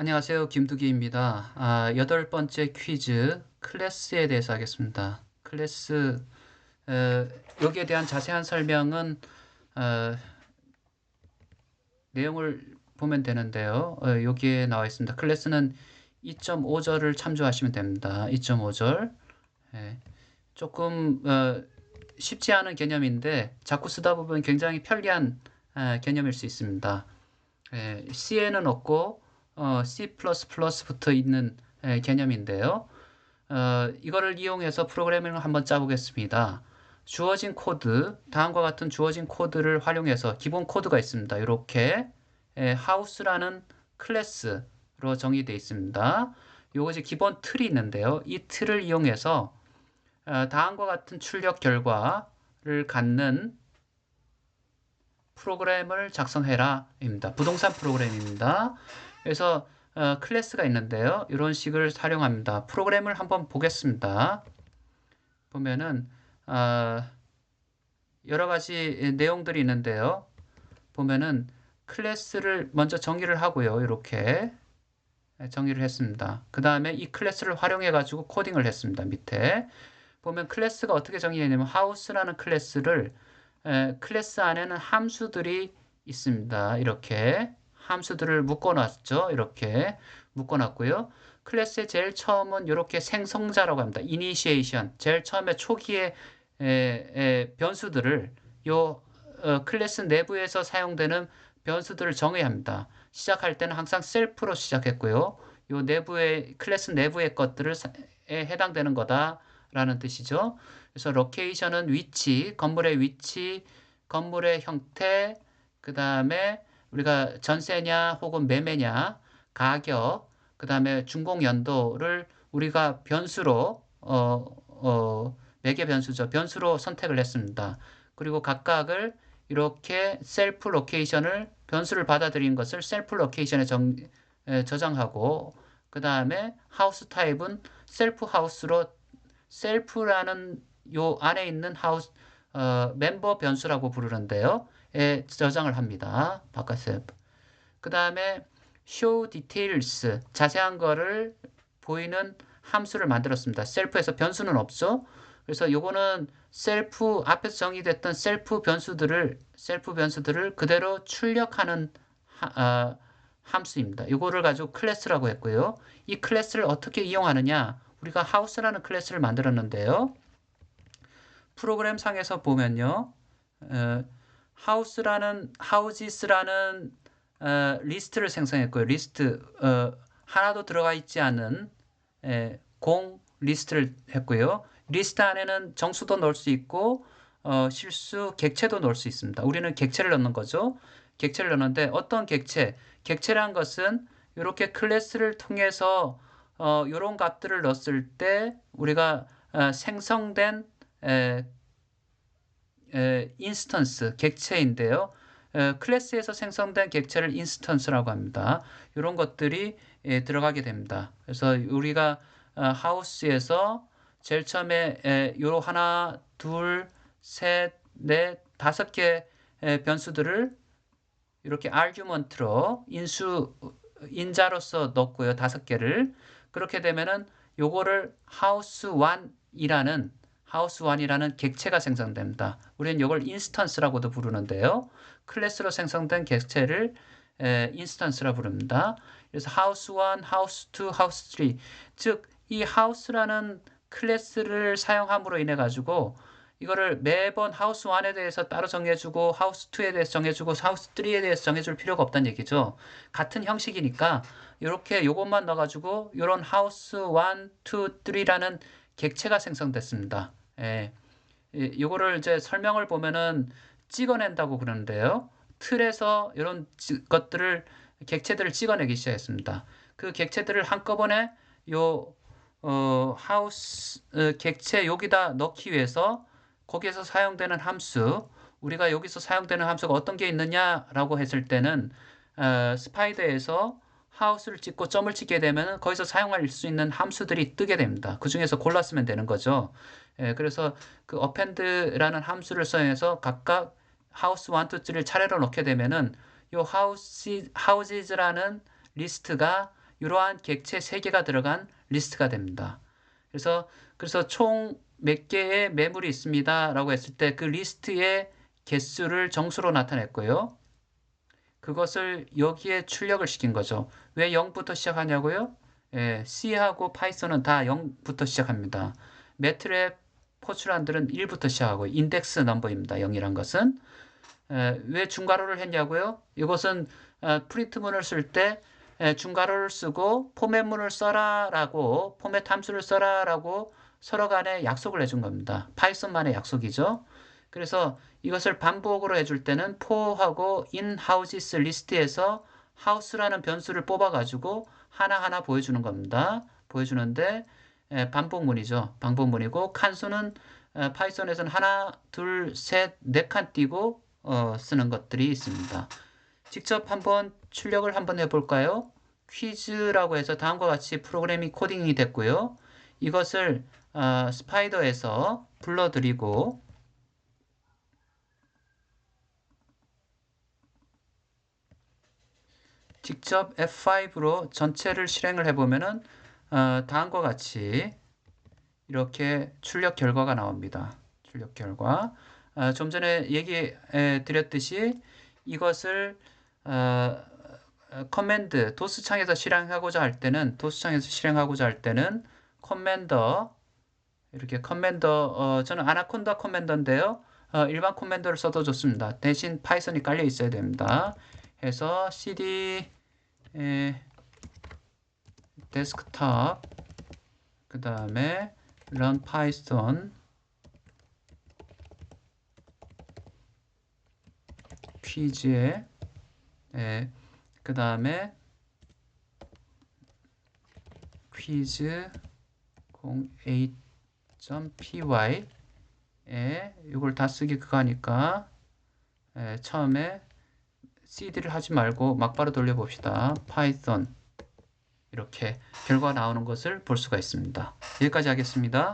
안녕하세요. 김두기입니다. 여덟 번째 퀴즈 클래스에 대해서 하겠습니다. 클래스 어, 여기에 대한 자세한 설명은 어, 내용을 보면 되는데요. 여기에 나와 있습니다. 클래스는 2.5절을 참조하시면 됩니다. 2.5절. 조금 쉽지 않은 개념인데 자꾸 쓰다 보면 굉장히 편리한 개념일 수 있습니다. C에는 없고 C++ 붙어 있는 개념인데요. 이거를 이용해서 프로그래밍을 한번 짜보겠습니다. 주어진 코드, 다음과 같은 주어진 코드를 활용해서 기본 코드가 있습니다. 이렇게 house라는 클래스로 정의되어 있습니다. 요것이 기본 틀이 있는데요. 이 틀을 이용해서 다음과 같은 출력 결과를 갖는 프로그램을 작성해라입니다. 부동산 프로그램입니다. 그래서 클래스가 있는데요. 이런 식을 사용합니다. 프로그램을 한번 보겠습니다. 보면은 어, 여러 가지 내용들이 있는데요. 보면은 클래스를 먼저 정의를 하고요. 이렇게 정의를 했습니다. 그 다음에 이 클래스를 활용해 가지고 코딩을 했습니다. 밑에 보면 클래스가 어떻게 정의되냐면 house라는 클래스를 클래스 안에는 함수들이 있습니다. 이렇게 함수들을 묶어놨죠. 이렇게 묶어놨고요. 클래스의 제일 처음은 이렇게 생성자라고 합니다. initiation. 제일 처음에 초기에 변수들을 요 클래스 내부에서 사용되는 변수들을 정해야 합니다. 시작할 때는 항상 셀프로 시작했고요. 요 내부의 클래스 내부의 것들을 에 해당되는 거다라는 뜻이죠. 그래서 로케이션은 위치, 건물의 위치, 건물의 형태, 그 다음에 우리가 전세냐 혹은 매매냐, 가격, 그 다음에 준공 연도를 우리가 변수로 매개 변수죠. 변수로 선택을 했습니다. 그리고 각각을 이렇게 셀프 로케이션을 변수를 받아들인 것을 셀프 로케이션에 저장하고 그 다음에 하우스 타입은 셀프 하우스로 셀프라는 요 안에 있는 하우스 멤버 변수라고 부르는데요. 저장을 합니다. 바깥에. 그 다음에 show details 자세한 거를 보이는 함수를 만들었습니다. 셀프에서 변수는 없죠. 그래서 요거는 셀프 앞에서 정의됐던 셀프 변수들을 그대로 출력하는 함수입니다. 이거를 가지고 클래스라고 했고요. 이 클래스를 어떻게 이용하느냐? 우리가 하우스라는 클래스를 만들었는데요. 프로그램 상에서 보면요. 하우지스라는 리스트를 생성했고요. 리스트 하나도 들어가 있지 않은 공 리스트를 했고요. 리스트 안에는 정수도 넣을 수 있고 실수 객체도 넣을 수 있습니다. 우리는 객체를 넣는 거죠. 객체를 넣는데 어떤 객체? 객체란 것은 이렇게 클래스를 통해서 이런 값들을 넣었을 때 우리가 생성된 인스턴스, 객체인데요. 클래스에서 생성된 객체를 인스턴스라고 합니다. 이런 것들이 들어가게 됩니다. 그래서 우리가 하우스에서 제일 처음에 요 하나, 둘, 셋, 넷, 다섯 개 변수들을 이렇게 아규먼트로 인자로서 넣고요. 다섯 개를. 그렇게 되면은 요거를 하우스 1이라는 객체가 생성됩니다. 우리는 이걸 인스턴스라고도 부르는데요. 클래스로 생성된 객체를 인스턴스라 부릅니다. 그래서 하우스 1, 하우스 2, 하우스 3. 즉, 이 하우스라는 클래스를 사용함으로 인해 가지고 이거를 매번 하우스 1에 대해서 따로 정해주고 하우스 2에 대해서 정해주고 하우스 3에 대해서 정해줄 필요가 없다는 얘기죠. 같은 형식이니까 이렇게 요것만 넣어가지고 이런 하우스 1, 2, 3라는 객체가 생성됐습니다. 예, 요거를 이제 설명을 보면은 찍어낸다고 그러는데요. 틀에서 이런 것들을 객체들을 찍어내기 시작했습니다. 그 객체들을 한꺼번에 요 하우스 객체 여기다 넣기 위해서 거기에서 사용되는 함수 우리가 여기서 사용되는 함수가 어떤 게 있느냐라고 했을 때는 스파이더에서 하우스를 찍고 점을 찍게 되면 거기서 사용할 수 있는 함수들이 뜨게 됩니다. 그 중에서 골랐으면 되는 거죠. 그래서 그 append라는 함수를 사용해서 각각 하우스 1, 2, 3를 차례로 넣게 되면은 요 하우스즈라는 리스트가 이러한 객체 3개가 들어간 리스트가 됩니다. 그래서 총 몇 개의 매물이 있습니다 라고 했을 때 그 리스트의 개수를 정수로 나타냈고요. 그것을 여기에 출력을 시킨 거죠. 왜 0부터 시작하냐고요? C하고 파이썬은 다 0부터 시작합니다. 매트랩, 포츄란들은 1부터 시작하고 인덱스 넘버입니다. 0이란 것은. 왜 중괄호를 했냐고요? 이것은 프린트문을 쓸 때 중괄호를 쓰고 포맷문을 써라 라고, 포맷 함수를 써라 라고 서로 간에 약속을 해준 겁니다. 파이썬만의 약속이죠. 그래서 이것을 반복으로 해줄 때는 for하고 in houses 리스트에서 house라는 변수를 뽑아가지고 하나하나 보여주는 겁니다. 보여주는데 반복문이죠. 반복문이고 칸수는 파이썬에서는 하나, 둘, 셋, 네 칸 띄고 쓰는 것들이 있습니다. 직접 한번 출력을 한번 해볼까요? 퀴즈라고 해서 다음과 같이 프로그래밍 코딩이 됐고요. 이것을 스파이더에서 불러드리고 직접 F5로 전체를 실행을 해보면은 다음과 같이 이렇게 출력 결과가 나옵니다. 출력 결과. 좀 전에 얘기해 드렸듯이 이것을 커맨드 도스 창에서 실행하고자 할 때는 커맨더 이렇게 커맨더 저는 아나콘다 커맨더인데요. 일반 커맨더를 써도 좋습니다. 대신 파이썬이 깔려 있어야 됩니다. 해서 cd 데스크탑 그 다음에 run python 퀴즈에 그 다음에 퀴즈 08.py 이걸 다 쓰기 그거 하니까 처음에 cd를 하지 말고 막바로 돌려봅시다. python 이렇게 결과 나오는 것을 볼 수가 있습니다. 여기까지 하겠습니다.